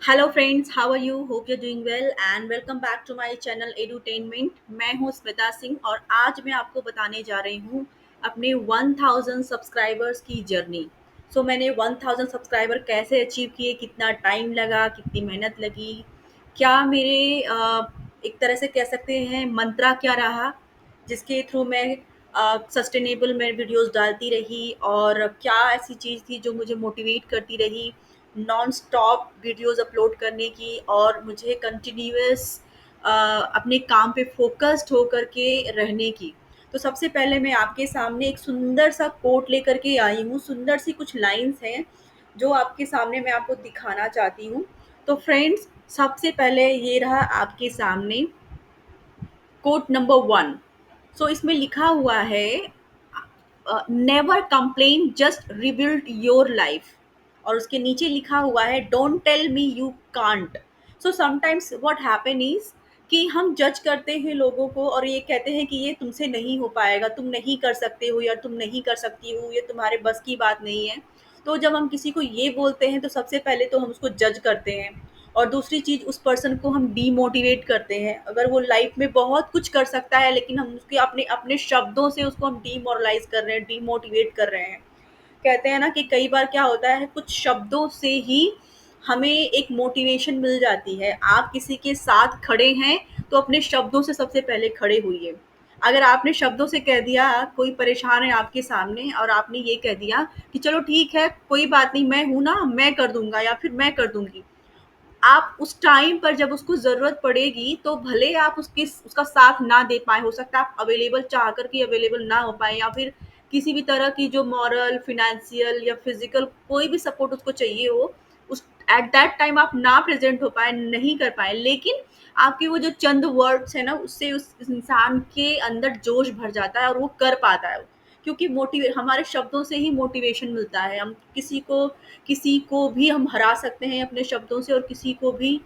Hello friends, how are you? Hope you doing well and welcome back to my channel Edutainment. मैं हूं स्मिता सिंह और आज मैं आपको बताने जा रही हूं अपने 1000 सब्सक्राइबर्स की जर्नी। मैंने 1000 सब्सक्राइबर कैसे अचीव किए, कितना टाइम लगा, कितनी मेहनत लगी, क्या मेरे एक तरह से कह सकते हैं मंत्रा क्या रहा जिसके थ्रू मैं सस्टेनेबल में वीडियोस डालती रही, और क्या ऐसी चीज़ थी जो मुझे मोटिवेट करती रही नॉन स्टॉप वीडियोस अपलोड करने की और मुझे कंटिन्यूअस अपने काम पे फोकस्ड होकर के रहने की। तो सबसे पहले मैं आपके सामने एक सुंदर सा कोट लेकर के आई हूँ। सुंदर सी कुछ लाइंस हैं जो आपके सामने मैं आपको दिखाना चाहती हूँ। तो फ्रेंड्स, सबसे पहले ये रहा आपके सामने कोट नंबर 1। इसमें लिखा हुआ है, never complain, just rebuild your life. और उसके नीचे लिखा हुआ है, don't tell me you can't. Sometimes what happen is कि हम जज करते हैं लोगों को और ये कहते हैं कि ये तुमसे नहीं हो पाएगा, तुम नहीं कर सकते हो या तुम नहीं कर सकती हो, ये तुम्हारे बस की बात नहीं है। तो जब हम किसी को ये बोलते हैं तो सबसे पहले तो हम उसको जज करते हैं, और दूसरी चीज़ उस पर्सन को हम डीमोटिवेट करते हैं। अगर वो लाइफ में बहुत कुछ कर सकता है लेकिन हम उसके अपने अपने शब्दों से उसको हम डीमोरलाइज कर रहे हैं, डीमोटिवेट कर रहे हैं। कहते हैं ना कि कई बार क्या होता है, कुछ शब्दों से ही हमें एक मोटिवेशन मिल जाती है। आप किसी के साथ खड़े हैं तो अपने शब्दों से सबसे पहले खड़े हुइए। अगर आपने शब्दों से कह दिया, कोई परेशान है आपके सामने और आपने ये कह दिया कि चलो ठीक है, कोई बात नहीं, मैं हूं ना, मैं कर दूंगा या फिर मैं कर दूंगी। आप उस टाइम पर जब उसको ज़रूरत पड़ेगी तो भले आप उसका साथ ना दे पाएँ, हो सकता है आप अवेलेबल चाह कर के अवेलेबल ना हो पाएँ, या फिर किसी भी तरह की जो मॉरल, फ़ाइनेंशियल या फ़िज़िकल कोई भी सपोर्ट उसको चाहिए हो, उस एट दैट टाइम आप ना प्रेज़ेंट हो पाएँ, नहीं कर पाएँ। लेकिन आपके वो जो चंद वर्ड्स हैं ना, उससे उस इंसान के अंदर जोश भर जाता है और वो कर पाता है। क्योंकि मोटिवे हमारे शब्दों से ही मोटिवेशन मिलता है। हम किसी को भी हम हरा सकते हैं अपने शब्दों से, और किसी को भी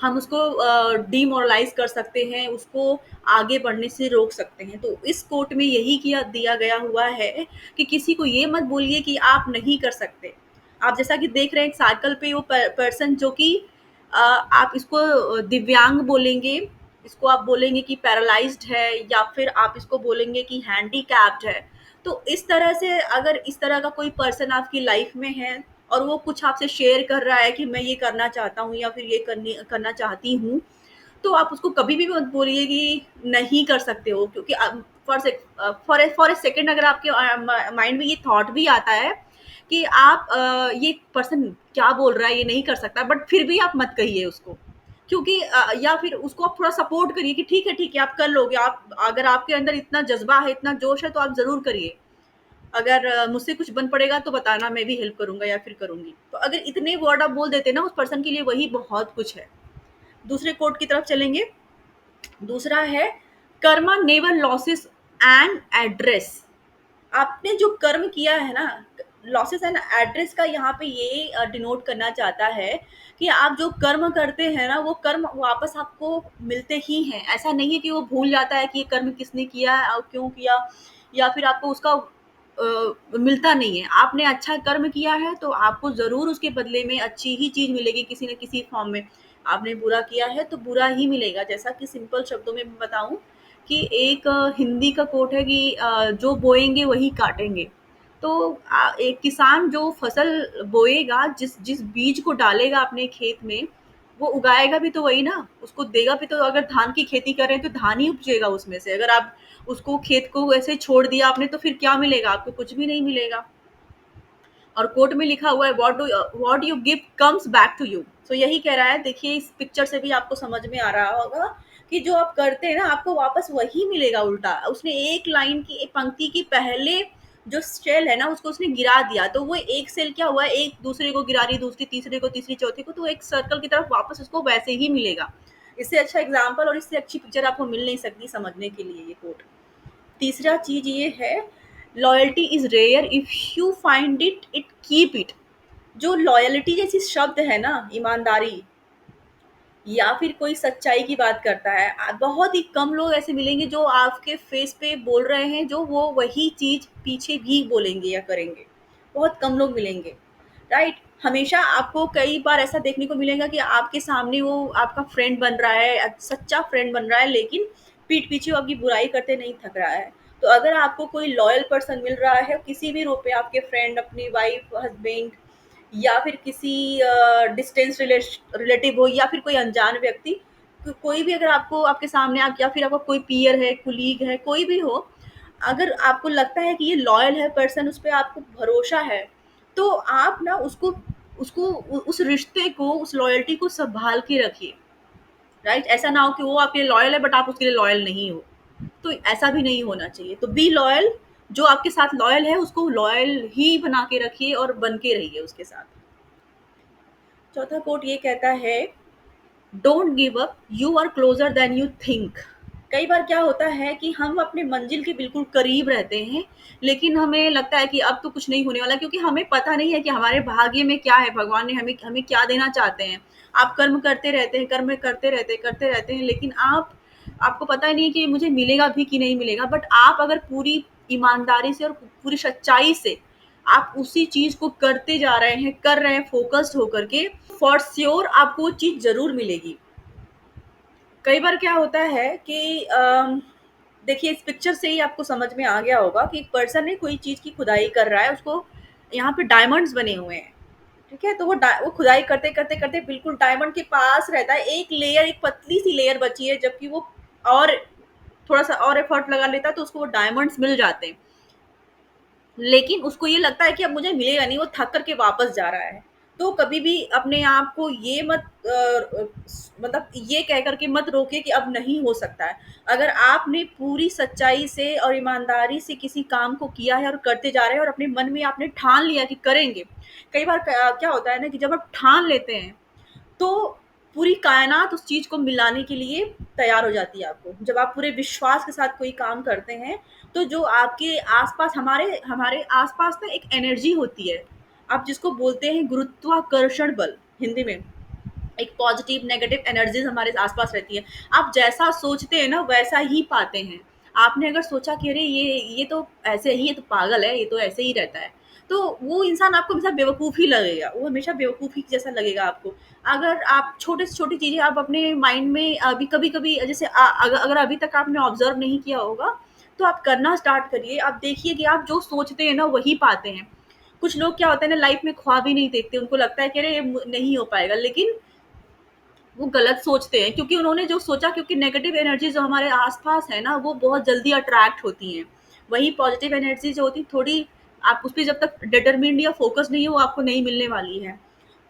हम उसको डिमोरलाइज कर सकते हैं, उसको आगे बढ़ने से रोक सकते हैं। तो इस कोट में यही किया दिया गया हुआ है कि किसी को ये मत बोलिए कि आप नहीं कर सकते। आप जैसा कि देख रहे हैं साइकिल पे वो पर्सन जो कि आप इसको दिव्यांग बोलेंगे, इसको आप बोलेंगे कि पैरालाइज्ड है, या फिर आप इसको बोलेंगे कि हैंडीकैप्ड है। तो इस तरह से अगर इस तरह का कोई पर्सन आपकी लाइफ में है और वो कुछ आपसे शेयर कर रहा है कि मैं ये करना चाहता हूँ या फिर ये करना चाहती हूँ, तो आप उसको कभी भी मत बोलिए कि नहीं कर सकते हो। क्योंकि फॉर ए सेकेंड अगर आपके माइंड में ये थॉट भी आता है कि आप ये पर्सन क्या बोल रहा है, ये नहीं कर सकता, बट फिर भी आप मत कहिए उसको। क्योंकि या फिर उसको आप थोड़ा सपोर्ट करिए कि ठीक है, आप कर लोगे। आप अगर आपके अंदर इतना जज्बा है, इतना जोश है, तो आप ज़रूर करिए। अगर मुझसे कुछ बन पड़ेगा तो बताना, मैं भी हेल्प करूँगा या फिर करूँगी। तो अगर इतने वर्ड आप बोल देते ना उस पर्सन के लिए, वही बहुत कुछ है। दूसरे कोट की तरफ चलेंगे। दूसरा है, Karma never losses an address. आपने जो कर्म किया है ना, लॉसेस एंड एड्रेस का यहाँ पे ये डिनोट करना चाहता है कि आप जो कर्म करते हैं ना, वो कर्म वापस आपको मिलते ही हैं। ऐसा नहीं है कि वो भूल जाता है कि ये कर्म किसने किया है और क्यों किया, या फिर आपको उसका मिलता नहीं है। आपने अच्छा कर्म किया है तो आपको ज़रूर उसके बदले में अच्छी ही चीज़ मिलेगी किसी न किसी फॉर्म में। आपने बुरा किया है तो बुरा ही मिलेगा। जैसा कि सिंपल शब्दों में मैं बताऊँ कि एक हिंदी का कोट है कि जो बोएंगे वही काटेंगे। तो एक किसान जो फसल बोएगा, जिस जिस बीज को डालेगा अपने खेत में, वो उगाएगा भी तो वही ना, उसको देगा भी तो। अगर धान की खेती कर रहे हैं तो धान ही उपजेगा उसमें से। अगर आप उसको खेत को वैसे छोड़ दिया आपने तो फिर क्या मिलेगा आपको? कुछ भी नहीं मिलेगा। और कोट में लिखा हुआ है, what you give comes back to you. यही कह रहा है। देखिए इस पिक्चर से भी आपको समझ में आ रहा होगा कि जो आप करते हैं ना, आपको वापस वही मिलेगा उल्टा। उसने एक लाइन की, एक पंक्ति की पहले जो सेल है ना, उसको उसने गिरा दिया, तो वो एक सेल क्या हुआ, एक दूसरे को गिरा रही, दूसरी तीसरे को, तीसरी चौथी को, तो एक सर्कल की तरफ वापस उसको वैसे ही मिलेगा। इससे अच्छा एग्जाम्पल और इससे अच्छी पिक्चर आपको मिल नहीं सकती समझने के लिए ये कोट। तीसरा चीज ये है, loyalty is rare, if you find it it keep it. जो लॉयल्टी जैसी शब्द है ना, ईमानदारी या फिर कोई सच्चाई की बात करता है, बहुत ही कम लोग ऐसे मिलेंगे जो आपके फेस पे बोल रहे हैं जो वो वही चीज पीछे भी बोलेंगे या करेंगे। बहुत कम लोग मिलेंगे, राइट। हमेशा आपको कई बार ऐसा देखने को मिलेगा कि आपके सामने वो आपका फ्रेंड बन रहा है, सच्चा फ्रेंड बन रहा है, लेकिन पीठ पीछे वो आपकी बुराई करते नहीं थक रहा है। तो अगर आपको कोई लॉयल पर्सन मिल रहा है किसी भी रूप में, आपके फ्रेंड, अपनी वाइफ, हस्बैंड, या फिर किसी डिस्टेंस रिलेटिव हो, या फिर कोई अनजान व्यक्ति, कोई भी अगर आपको आपके सामने, आप या फिर आपका कोई पीयर है, कुलीग है, कोई भी हो, अगर आपको लगता है कि ये लॉयल है पर्सन, उस पर आपको भरोसा है, तो आप ना उसको उसको उस रिश्ते को, उस लॉयल्टी को संभाल के रखिए। राइट, ऐसा ना हो कि वो आपके लिए लॉयल है बट आप उसके लिए लॉयल नहीं हो। तो ऐसा भी नहीं होना चाहिए। तो बी लॉयल, जो आपके साथ लॉयल है उसको लॉयल ही बना के रखिए और बन के रहिए उसके साथ। चौथा कोट ये कहता है, don't give up, you are closer than you think. कई बार क्या होता है कि हम अपने मंजिल के बिल्कुल करीब रहते हैं, लेकिन हमें लगता है कि अब तो कुछ नहीं होने वाला, क्योंकि हमें पता नहीं है कि हमारे भाग्य में क्या है, भगवान ने हमें हमें क्या देना चाहते हैं। आप कर्म करते रहते हैं, कर्म करते रहते हैं, लेकिन आपको पता ही नहीं है कि मुझे मिलेगा भी कि नहीं मिलेगा। बट आप अगर पूरी ईमानदारी से और पूरी सच्चाई से आप उसी चीज को करते जा रहे हैं, कर रहे हैं फोकस्ड होकर के, फॉर श्योर आपको वो चीज जरूर मिलेगी। कई बार क्या होता है कि देखिए, इस पिक्चर से ही आपको समझ में आ गया होगा कि एक पर्सन है, कोई चीज़ की खुदाई कर रहा है, उसको यहाँ पे डायमंड्स बने हुए हैं। ठीक है, तो वो खुदाई करते करते करते बिल्कुल डायमंड के पास रहता है, एक लेयर, एक पतली सी लेयर बची है, जबकि वो और थोड़ा सा और एफर्ट लगा लेता है तो उसको वो डायमंड्स मिल जाते हैं। लेकिन उसको ये लगता है कि अब मुझे मिलेगा नहीं, वो थक करके वापस जा रहा है। तो कभी भी अपने आप को ये मत मतलब ये कह करके मत रोकिए कि अब नहीं हो सकता है। अगर आपने पूरी सच्चाई से और ईमानदारी से किसी काम को किया है और करते जा रहे हैं, और अपने मन में आपने ठान लिया कि करेंगे। कई बार क्या होता है ना कि जब आप ठान लेते हैं, तो पूरी कायनात उस चीज़ को मिलाने के लिए तैयार हो जाती है आपको। जब आप पूरे विश्वास के साथ कोई काम करते हैं, तो जो आपके आस-पास, हमारे हमारे आस-पास ना एक एनर्जी होती है, आप जिसको बोलते हैं गुरुत्वाकर्षण बल हिंदी में। एक पॉजिटिव नेगेटिव एनर्जीज हमारे आसपास रहती है। आप जैसा सोचते हैं ना वैसा ही पाते हैं। आपने अगर सोचा कि अरे ये तो ऐसे ही, ये तो पागल है, ये तो ऐसे ही रहता है, तो वो इंसान आपको हमेशा बेवकूफ़ ही लगेगा, वो हमेशा बेवकूफ़ ही जैसा लगेगा आपको। अगर आप छोटे से छोटी चीज़ें आप अपने माइंड में अभी कभी-कभी, जैसे अगर अभी तक आपने ऑब्ज़र्व नहीं किया होगा, तो आप करना स्टार्ट करिए। आप देखिए कि आप जो सोचते हैं ना वही पाते हैं। कुछ लोग क्या होता है ना, लाइफ़ में ख्वाब ही नहीं देखते, उनको लगता है कि अरे ये नहीं हो पाएगा, लेकिन वो गलत सोचते हैं, क्योंकि उन्होंने जो सोचा, क्योंकि नेगेटिव एनर्जी जो हमारे आसपास है ना वो बहुत जल्दी अट्रैक्ट होती हैं। वही पॉजिटिव एनर्जी जो होती थोड़ी, आप उस पे जब तक डिटरमिन्ड या फोकस नहीं हो, वो आपको नहीं मिलने वाली है।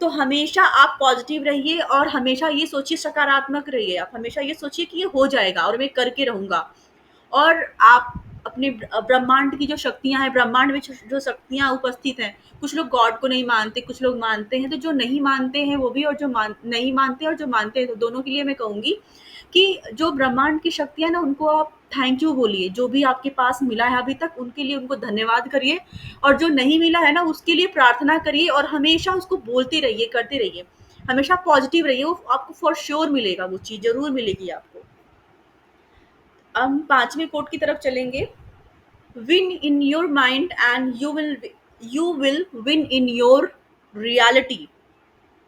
तो हमेशा आप पॉजिटिव रहिए और हमेशा ये सोचिए, सकारात्मक रहिए। आप हमेशा ये सोचिए कि ये हो जाएगा और मैं करके रहूंगा। और आप अपने ब्रह्मांड की जो शक्तियां हैं, ब्रह्मांड में जो शक्तियां उपस्थित हैं, कुछ लोग गॉड को नहीं मानते, कुछ लोग मानते हैं, तो जो नहीं मानते हैं वो भी, और जो नहीं मानते और जो मानते हैं, तो दोनों के लिए मैं कहूंगी कि जो ब्रह्मांड की शक्तियां ना, उनको आप थैंक यू बोलिए। जो भी आपके पास मिला है अभी तक, उनके लिए उनको धन्यवाद करिए। और जो नहीं मिला है ना, उसके लिए प्रार्थना करिए और हमेशा उसको बोलते रहिए, करते रहिए। हमेशा पॉजिटिव रहिए, वो आपको फॉर श्योर मिलेगा, वो चीज़ ज़रूर मिलेगी आपको। हम 5वें कोट की तरफ चलेंगे। Win in your mind and you will win in your reality.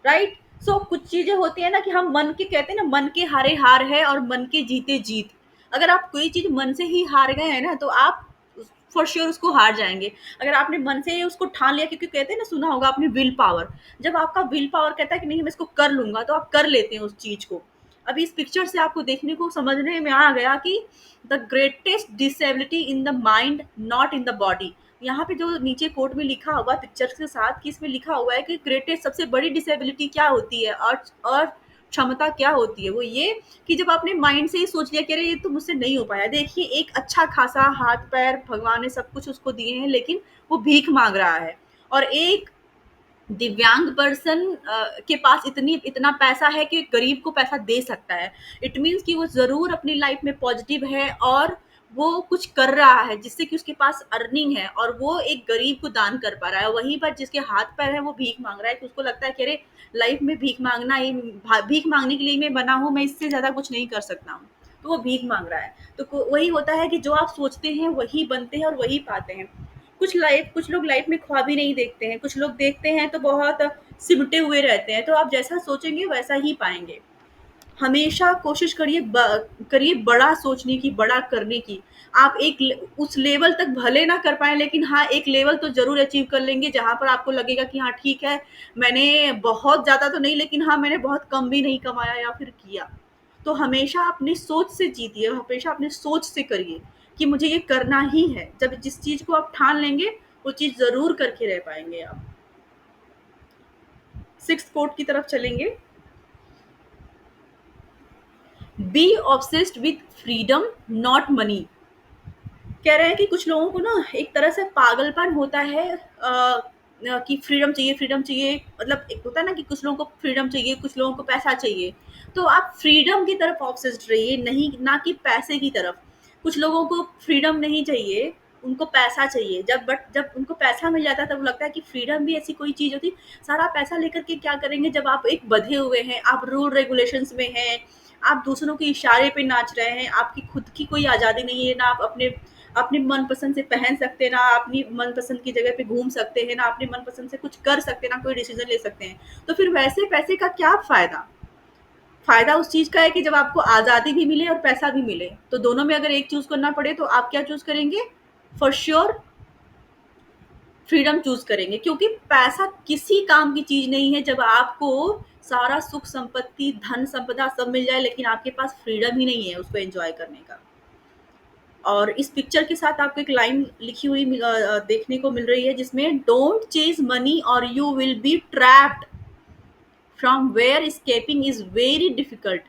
Right. So कुछ चीजें होती है ना कि हम मन के, कहते हैं ना, मन के हारे हार है और मन के जीते जीत। अगर आप कोई चीज मन से ही हार गए हैं ना, तो आप फॉर श्योर उसको हार जाएंगे। अगर आपने मन से ही उसको ठान लिया, क्योंकि कहते हैं ना, सुना होगा आपने विल पावर। जब आपका विल पावर कहता है कि नहीं मैं इसको कर लूंगा, तो आप कर लेते हैं उस चीज को। अभी इस पिक्चर से आपको देखने को, समझने में आ गया कि the greatest disability in the mind, not in the body. यहाँ पे जो नीचे कोड में लिखा हुआ पिक्चर के साथ, कि इसमें लिखा हुआ है कि ग्रेटेस्ट, सबसे बड़ी डिसेबिलिटी क्या होती है, और क्षमता क्या होती है, वो ये कि जब आपने माइंड से ही सोच लिया कि अरे ये तो मुझसे नहीं हो पाया। देखिए, एक अच्छा खासा हाथ पैर भगवान ने सब कुछ उसको दिए हैं, लेकिन वो भीख मांग रहा है। और एक दिव्यांग पर्सन के पास इतना पैसा है कि गरीब को पैसा दे सकता है। इट मीन्स कि वो ज़रूर अपनी लाइफ में पॉजिटिव है, और वो कुछ कर रहा है जिससे कि उसके पास अर्निंग है, और वो एक गरीब को दान कर पा रहा है। वहीं पर जिसके हाथ पैर है वो भीख मांग रहा है, कि उसको लगता है कि अरे लाइफ में भीख मांगना ही, भीख मांगने के लिए मैं बना हूँ, मैं इससे ज़्यादा कुछ नहीं कर सकता हूँ। तो वो भीख मांग रहा है। तो वही होता है कि जो आप सोचते हैं वही बनते हैं और वही पाते हैं। कुछ लोग लाइफ में ख्वाब ही नहीं देखते हैं, कुछ लोग देखते हैं तो बहुत सिमटे हुए रहते हैं। तो आप जैसा सोचेंगे वैसा ही पाएँगे। हमेशा कोशिश करिए बड़ा सोचने की, बड़ा करने की। आप उस लेवल तक भले ना कर पाए, लेकिन हाँ एक लेवल तो जरूर अचीव कर लेंगे जहां पर आपको लगेगा कि हाँ ठीक है, मैंने बहुत ज्यादा तो नहीं, लेकिन हाँ मैंने बहुत कम भी नहीं कमाया या फिर किया। तो हमेशा अपनी सोच से जीतिए, हमेशा अपनी सोच से करिए कि मुझे ये करना ही है। जब जिस चीज को आप ठान लेंगे वो चीज जरूर करके रह पाएंगे आप। सिक्स्थ कोट की तरफ चलेंगे। Be obsessed with freedom not money. कह रहे हैं कि कुछ लोगों को ना एक तरह से पागलपन होता है, कि फ्रीडम चाहिए, मतलब एक होता है ना कि कुछ लोगों को फ्रीडम चाहिए, कुछ लोगों को पैसा चाहिए। तो आप फ्रीडम की तरफ ऑब्सेस्ड रहिए, नहीं ना कि पैसे की तरफ। कुछ लोगों को फ्रीडम नहीं चाहिए, उनको पैसा चाहिए। जब उनको पैसा मिल जाता है तब लगता है कि फ्रीडम भी ऐसी कोई चीज होती। सारा पैसा लेकर के क्या करेंगे जब आप एक बंधे हुए हैं, आप रूल रेगुलेशंस में हैं, आप दूसरों के इशारे पे नाच रहे हैं, आपकी खुद की कोई आज़ादी नहीं है, ना आप अपने अपनी मनपसंद से पहन सकते हैं, ना अपनी मनपसंद की जगह पे घूम सकते हैं, ना अपनी मनपसंद से कुछ कर सकते हैं, ना कोई डिसीजन ले सकते हैं। तो फिर वैसे पैसे का क्या फ़ायदा? फ़ायदा उस चीज़ का है कि जब आपको आज़ादी भी मिले और पैसा भी मिले। तो दोनों में अगर एक चूज़ करना पड़े तो आप क्या चूज़ करेंगे? फॉर श्योर फ्रीडम चूज़ करेंगे, क्योंकि पैसा किसी काम की चीज़ नहीं है जब आपको सारा सुख संपत्ति, धन संपदा सब मिल जाए, लेकिन आपके पास फ्रीडम ही नहीं है उसको एन्जॉय करने का। और इस पिक्चर के साथ आपको एक लाइन लिखी हुई देखने को मिल रही है जिसमें डोंट चेज मनी और you will be trapped from where escaping is very difficult.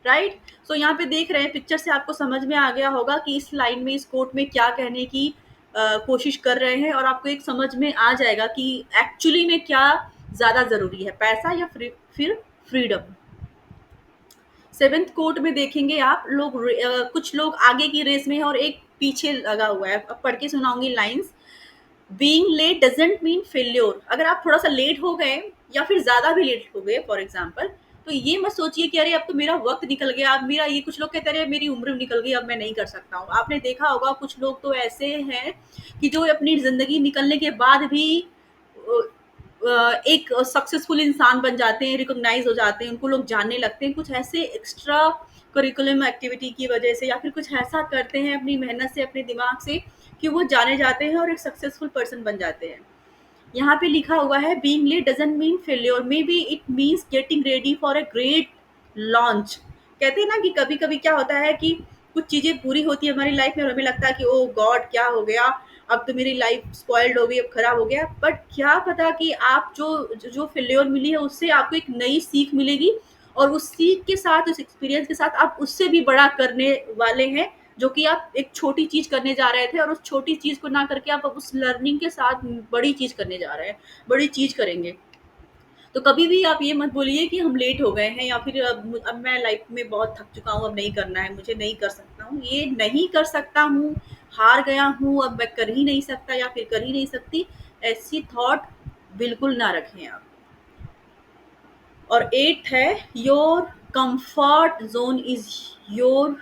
Right. So यहाँ पे देख रहे हैं पिक्चर से आपको समझ में आ गया होगा कि इस लाइन में, इस कोट में क्या कहने की कोशिश कर रहे हैं, और आपको एक समझ में आ जाएगा कि एक्चुअली में क्या ज्यादा जरूरी है, पैसा या फिर फ्रीडम। सेवेंथ कोर्ट में देखेंगे आप लोग, कुछ लोग आगे की रेस में है और एक पीछे लगा हुआ है। अब पढ़ के सुनाऊंगी lines. Being late doesn't mean failure. अगर आप थोड़ा सा लेट हो गए या फिर ज्यादा भी लेट हो गए फॉर एग्जाम्पल, तो ये मत सोचिए कि अरे अब तो मेरा वक्त निकल गया, अब मेरा ये, कुछ लोग कहते हैं मेरी उम्र निकल गई अब मैं नहीं कर सकता हूँ। आपने देखा होगा कुछ लोग तो ऐसे हैं कि जो अपनी जिंदगी निकलने के बाद भी एक सक्सेसफुल इंसान बन जाते हैं, रिकॉग्नाइज हो जाते हैं, उनको लोग जानने लगते हैं कुछ ऐसे एक्स्ट्रा करिकुलम एक्टिविटी की वजह से, या फिर कुछ ऐसा करते हैं अपनी मेहनत से, अपने दिमाग से, कि वो जाने जाते हैं और एक सक्सेसफुल पर्सन बन जाते हैं। यहाँ पे लिखा हुआ है being late doesn't mean failure, may be it means getting ready for a great launch. कहते हैं ना कि कभी कभी क्या होता है कि कुछ चीजें पूरी होती है हमारी लाइफ में और हमें लगता है कि ओ गॉड क्या हो गया, अब तो मेरी लाइफ स्पॉइल्ड हो गई, अब खराब हो गया। बट क्या पता कि आप जो फेल्योर मिली है उससे आपको एक नई सीख मिलेगी, और उस सीख के साथ, उस एक्सपीरियंस के साथ आप उससे भी बड़ा करने वाले हैं। जो कि आप एक छोटी चीज करने जा रहे थे और उस छोटी चीज को ना करके आप अब उस लर्निंग के साथ बड़ी चीज करने जा रहे हैं, बड़ी चीज करेंगे। तो कभी भी आप ये मत बोलिए कि हम लेट हो गए हैं, या फिर अब मैं लाइफ में बहुत थक चुका हूँ, अब नहीं करना है मुझे, नहीं कर सकता हूँ, ये नहीं कर सकता हूँ, हार गया हूँ, अब मैं कर ही नहीं सकता या फिर कर ही नहीं सकती, ऐसी थॉट बिल्कुल ना रखें आप। और एट्थ है your comfort zone is your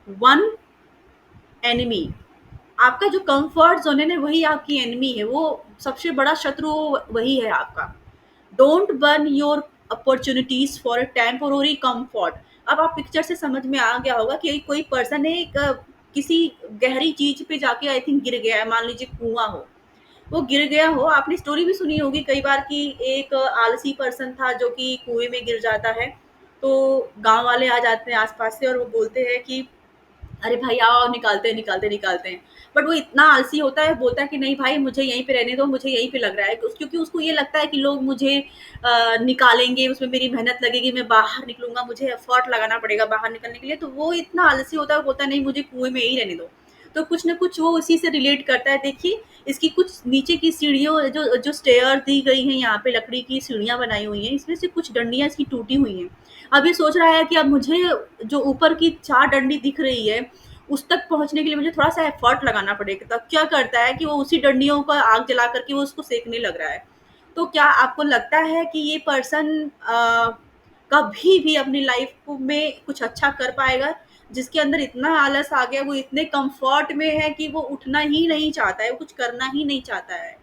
one enemy. आपका जो कंफर्ट जोन है ना वही आपकी एनिमी है, वो सबसे बड़ा शत्रु वही है आपका। Don't burn your opportunities for a temporary comfort. अब आप पिक्चर से समझ में आ गया होगा कि कोई पर्सन है एक किसी गहरी चीज पे जाके आई थिंक गिर गया है, मान लीजिए कुआं हो, वो गिर गया हो। आपने स्टोरी भी सुनी होगी कई बार कि एक आलसी पर्सन था जो कि कुएं में गिर जाता है। तो गांव वाले आ जाते हैं आसपास से और वो बोलते हैं कि अरे भाई आओ निकालते हैं निकालते हैं निकालते हैं। बट वो इतना आलसी होता है, बोलता है कि नहीं भाई मुझे यहीं पे रहने दो, मुझे यहीं पे लग रहा है, क्योंकि उसको ये लगता है कि लोग मुझे निकालेंगे, उसमें मेरी मेहनत लगेगी, मैं बाहर निकलूंगा, मुझे एफर्ट लगाना पड़ेगा बाहर निकलने के लिए। तो वो इतना आलसी होता है, वो बोलता है नहीं मुझे कुएं में ही रहने दो। तो कुछ ना कुछ वो उसी से रिलेट करता है। देखिए इसकी कुछ नीचे की सीढ़ियों, जो जो स्टेयर दी गई हैं, यहाँ पे लकड़ी की सीढ़ियां बनाई हुई हैं, इसमें से कुछ डंडियां इसकी टूटी हुई हैं। अब ये सोच रहा है कि अब मुझे जो ऊपर की 4 डंडी दिख रही है उस तक पहुँचने के लिए मुझे थोड़ा-सा एफर्ट लगाना पड़ेगा। तब क्या करता है कि वो उसी डंडियों का आग जला कर के वो उसको सेकने लग रहा है। तो क्या आपको लगता है कि ये पर्सन कभी भी अपनी लाइफ में कुछ अच्छा कर पाएगा? जिसके अंदर इतना आलस आ गया, वो इतने कंफर्ट में है कि वो उठना ही नहीं चाहता है, वो कुछ करना ही नहीं चाहता है।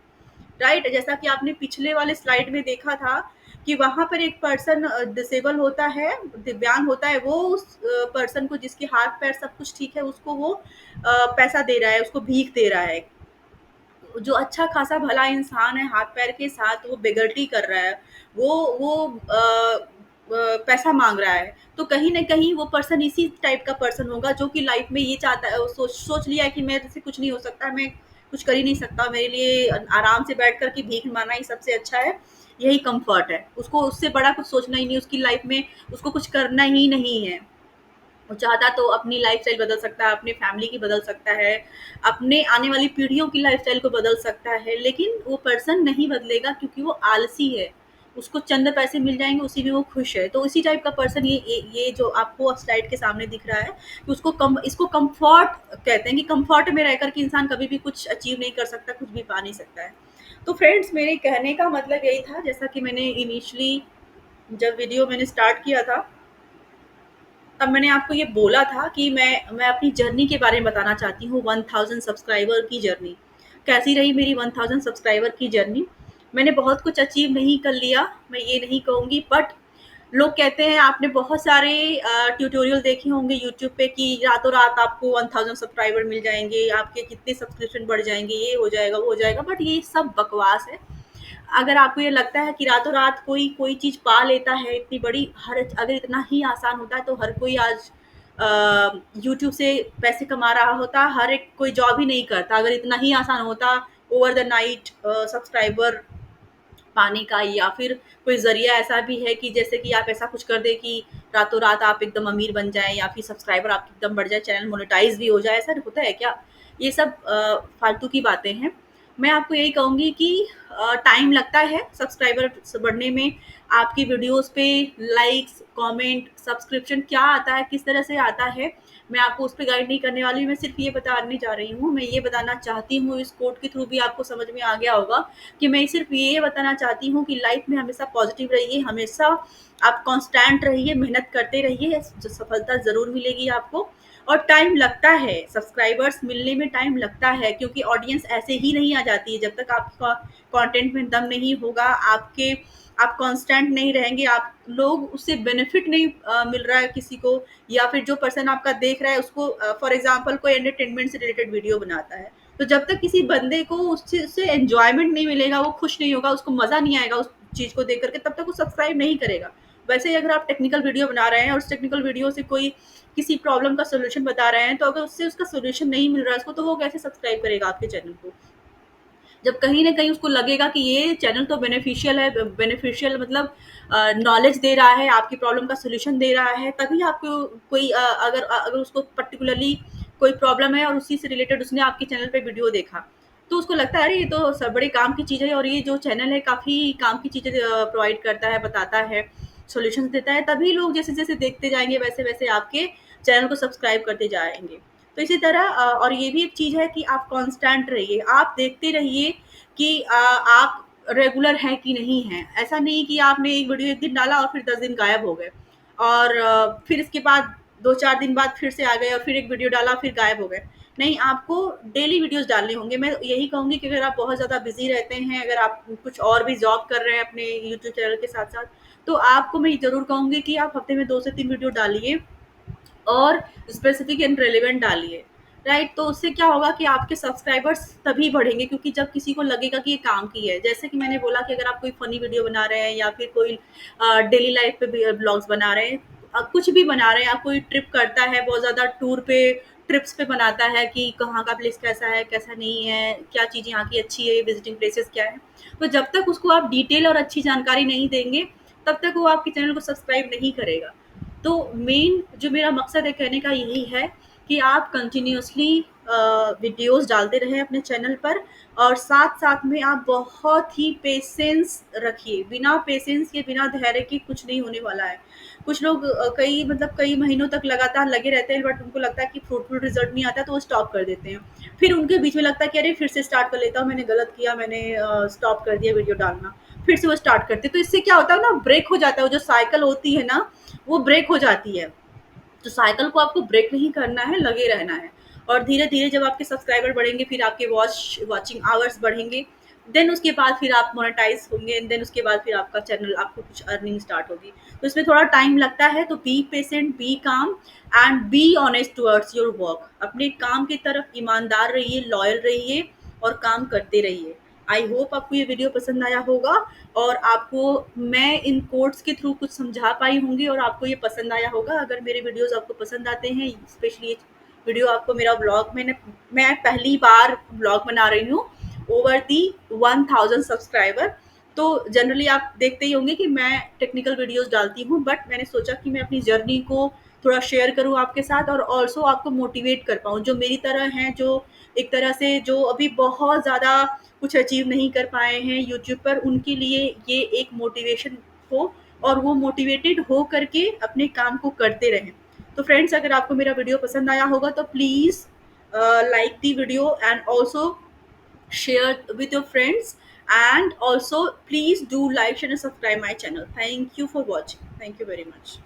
राइट, जैसा कि आपने पिछले वाले स्लाइड में देखा था कि वहां पर एक पर्सन डिसेबल होता है, दिव्यांग होता है, वो उस पर्सन को जिसके हाथ पैर सब कुछ ठीक है उसको वो पैसा दे रहा है, उसको भीख दे रहा है। जो अच्छा खासा भला इंसान है हाथ पैर के साथ, वो बेगरटी कर रहा है, वो पैसा मांग रहा है। तो कहीं ना कहीं वो पर्सन इसी टाइप का पर्सन होगा जो कि लाइफ में ये चाहता है, वो सोच लिया है कि मेरे से कुछ नहीं हो सकता, मैं कुछ कर ही नहीं सकता, मेरे लिए आराम से बैठ कर के भीख मांगना ही सबसे अच्छा है, यही कंफर्ट है उसको, उससे बड़ा कुछ सोचना ही नहीं उसकी लाइफ में, उसको कुछ करना ही नहीं है। वो चाहता तो अपनी लाइफ़स्टाइल बदल सकता है, अपनी फैमिली की बदल सकता है, अपने आने वाली पीढ़ियों की लाइफ़स्टाइल को बदल सकता है, लेकिन वो पर्सन नहीं बदलेगा क्योंकि वो आलसी है। उसको चंद पैसे मिल जाएँगे, उसी में वो खुश है। तो इसी टाइप का पर्सन ये जो आपको स्लाइड के सामने दिख रहा है कि उसको कम इसको कम्फर्ट कहते हैं, कि कम्फर्ट में रहकर के इंसान कभी भी कुछ अचीव नहीं कर सकता, कुछ भी पा नहीं सकता है। तो फ्रेंड्स, मेरे कहने का मतलब यही था, जैसा कि मैंने इनिशियली जब वीडियो मैंने स्टार्ट किया था, तब मैंने आपको ये बोला था कि मैं अपनी जर्नी के बारे में बताना चाहती हूँ, 1000 सब्सक्राइबर की जर्नी। कैसी रही मेरी 1000 सब्सक्राइबर की जर्नी? मैंने बहुत कुछ अचीव नहीं कर लिया, मैं ये नहीं कहूँगी, बट लोग कहते हैं, आपने बहुत सारे ट्यूटोरियल देखे होंगे यूट्यूब पे कि रातों रात आपको 1000 सब्सक्राइबर मिल जाएँगे, आपके कितने सब्सक्रिप्शन बढ़ जाएँगे, ये हो जाएगा, वो हो जाएगा, बट ये सब बकवास है। अगर आपको ये लगता है कि रातों रात कोई कोई चीज़ पा लेता है इतनी बड़ी, हर अगर इतना ही आसान होता है तो हर कोई आज यूट्यूब से पैसे कमा रहा होता, हर एक कोई जॉब ही नहीं करता। अगर इतना ही आसान होता ओवर द नाइट सब्सक्राइबर पाने का, या फिर कोई ज़रिया ऐसा भी है कि जैसे कि आप ऐसा कुछ कर दें कि रातों रात आप एकदम अमीर बन जाएँ, या फिर सब्सक्राइबर आपके एकदम बढ़ जाए, चैनल मोनेटाइज़ भी हो जाए, ऐसा होता है क्या? ये सब फालतू की बातें हैं। मैं आपको यही कहूँगी कि टाइम लगता है सब्सक्राइबर्स बढ़ने में। आपकी वीडियोज़ पे लाइक्स, कमेंट, सब्सक्रिप्शन क्या आता है, किस तरह से आता है, मैं आपको उस पे गाइड नहीं करने वाली हूँ। मैं सिर्फ़ ये बताने जा रही हूँ, मैं ये बताना चाहती हूँ, इस कोट के थ्रू भी आपको समझ में आ गया होगा कि मैं सिर्फ़ ये बताना चाहती हूँ कि लाइफ़ में हमेशा पॉज़िटिव रहिए, हमेशा आप कांस्टेंट रहिए, मेहनत करते रहिए, ज सफलता ज़रूर मिलेगी आपको। और टाइम लगता है, सब्सक्राइबर्स मिलने में टाइम लगता है, क्योंकि ऑडियंस ऐसे ही नहीं आ जाती है। जब तक आपका कंटेंट में दम नहीं होगा, आप कांस्टेंट नहीं रहेंगे, आप लोग उससे बेनिफिट नहीं मिल रहा है किसी को, या फिर जो पर्सन आपका देख रहा है उसको, फॉर एग्ज़ाम्पल कोई एंटरटेनमेंट से रिलेटेड वीडियो बनाता है, तो जब तक किसी बंदे को उससे उससे एन्जॉयमेंट नहीं मिलेगा, वो खुश नहीं होगा, उसको मज़ा नहीं आएगा उस चीज़ को देख कर के, तब तक वो सब्सक्राइब नहीं करेगा। वैसे ही अगर आप टेक्निकल वीडियो बना रहे हैं और उस टेक्निकल वीडियो से कोई किसी प्रॉब्लम का सॉल्यूशन बता रहे हैं, तो अगर उससे उसका सॉल्यूशन नहीं मिल रहा है उसको, तो वो कैसे सब्सक्राइब करेगा आपके चैनल को? जब कहीं न कहीं उसको लगेगा कि ये चैनल तो बेनिफिशियल है, बेनिफिशियल मतलब नॉलेज दे रहा है, आपकी प्रॉब्लम का सॉल्यूशन दे रहा है, तभी आपको कोई अगर उसको पर्टिकुलरली कोई प्रॉब्लम है और उसी से रिलेटेड उसने आपके चैनल पे वीडियो देखा, तो उसको लगता है अरे ये तो सब बड़े काम की चीज़ है, और ये जो चैनल है काफ़ी काम की चीज़ें प्रोवाइड करता है, बताता है, सॉल्यूशंस देता है, तभी लोग जैसे-जैसे देखते जाएँगे वैसे-वैसे आपके चैनल को सब्सक्राइब करते जाएँगे। तो इसी तरह और ये भी एक चीज़ है कि आप कांस्टेंट रहिए, आप देखते रहिए कि आप रेगुलर हैं कि नहीं हैं। ऐसा नहीं कि आपने एक वीडियो एक दिन डाला और फिर 10 दिन गायब हो गए, और फिर इसके बाद 2-4 दिन बाद फिर से आ गए और फिर एक वीडियो डाला फिर गायब हो गए। नहीं, आपको डेली वीडियोज़ डालने होंगे। मैं यही कहूँगी कि अगर आप बहुत ज़्यादा बिज़ी रहते हैं, अगर आप कुछ और भी जॉब कर रहे हैं अपने यूट्यूब चैनल के साथ-साथ, तो आपको मैं ज़रूर कहूँगी कि आप हफ्ते में 2 से 3 वीडियो डालिए, और स्पेसिफिक एंड रेलेवेंट डालिए। राइट, तो उससे क्या होगा कि आपके सब्सक्राइबर्स तभी बढ़ेंगे, क्योंकि जब किसी को लगेगा कि ये काम की है। जैसे कि मैंने बोला कि अगर आप कोई फनी वीडियो बना रहे हैं, या फिर कोई डेली लाइफ पे ब्लॉग्स बना रहे हैं, कुछ भी बना रहे हैं, आप कोई ट्रिप करता है बहुत ज़्यादा टूर पे, ट्रिप्स पे बनाता है कि कहाँ का प्लेस कैसा है कैसा नहीं है, क्या चीज़ यहाँ की अच्छी है, विजिटिंग प्लेसेस क्या है, तो जब तक उसको आप डिटेल और अच्छी जानकारी नहीं देंगे, तब तक वो आपके चैनल को सब्सक्राइब नहीं करेगा। तो मेन जो मेरा मकसद है कहने का यही है कि आप कंटिन्यूअसली वीडियोस डालते रहें अपने चैनल पर, और साथ-साथ में आप बहुत ही पेशेंस रखिए। बिना पेशेंस के, बिना धैर्य के कुछ नहीं होने वाला है। कुछ लोग कई महीनों तक लगातार लगे रहते हैं, बट उनको लगता है कि फ्रूटफुल रिज़ल्ट नहीं आता, तो वो स्टॉप कर देते हैं। फिर उनके बीच में लगता है कि अरे फिर से स्टार्ट कर लेता हूँ, मैंने गलत किया, मैंने स्टॉप कर दिया वीडियो डालना। फिर से वो स्टार्ट करते हैं। तो इससे क्या होता है ना, ब्रेक हो जाता है, वो जो साइकिल होती है ना, वो ब्रेक हो जाती है। तो साइकिल को आपको ब्रेक नहीं करना है, लगे रहना है। और धीरे धीरे जब आपके सब्सक्राइबर बढ़ेंगे, फिर आपके वॉचिंग आवर्स बढ़ेंगे, देन उसके बाद फिर आप मोनेटाइज होंगे, देन उसके बाद फिर आपका चैनल, आपको कुछ अर्निंग स्टार्ट होगी। तो इसमें थोड़ा टाइम लगता है, तो बी पेशेंट, बी काम and be honest towards your work. अपने काम की तरफ ईमानदार रहिए, लॉयल रहिए और काम करते रहिए। आई होप आपको ये वीडियो पसंद आया होगा और आपको मैं इन कोट्स के थ्रू कुछ समझा पाई होंगी और आपको ये पसंद आया होगा। अगर मेरे वीडियोस आपको पसंद आते हैं, स्पेशली वीडियो आपको मेरा ब्लॉग, मैं पहली बार ब्लॉग बना रही हूँ ओवर दी 1000 सब्सक्राइबर। तो जनरली आप देखते ही होंगे कि मैं टेक्निकल वीडियोस डालती हूँ, बट मैंने सोचा कि मैं अपनी जर्नी को थोड़ा शेयर करूँ आपके साथ और ऑल्सो आपको मोटिवेट कर पाऊँ, जो मेरी तरह हैं, जो एक तरह से जो अभी बहुत ज़्यादा कुछ अचीव नहीं कर पाए हैं यूट्यूब पर, उनके लिए ये एक मोटिवेशन हो और वो मोटिवेटेड हो करके अपने काम को करते रहें। तो फ्रेंड्स, अगर आपको मेरा वीडियो पसंद आया होगा तो please like the video and also share with your friends, and also please do like, share and subscribe my channel. Thank you for watching. Thank you very much.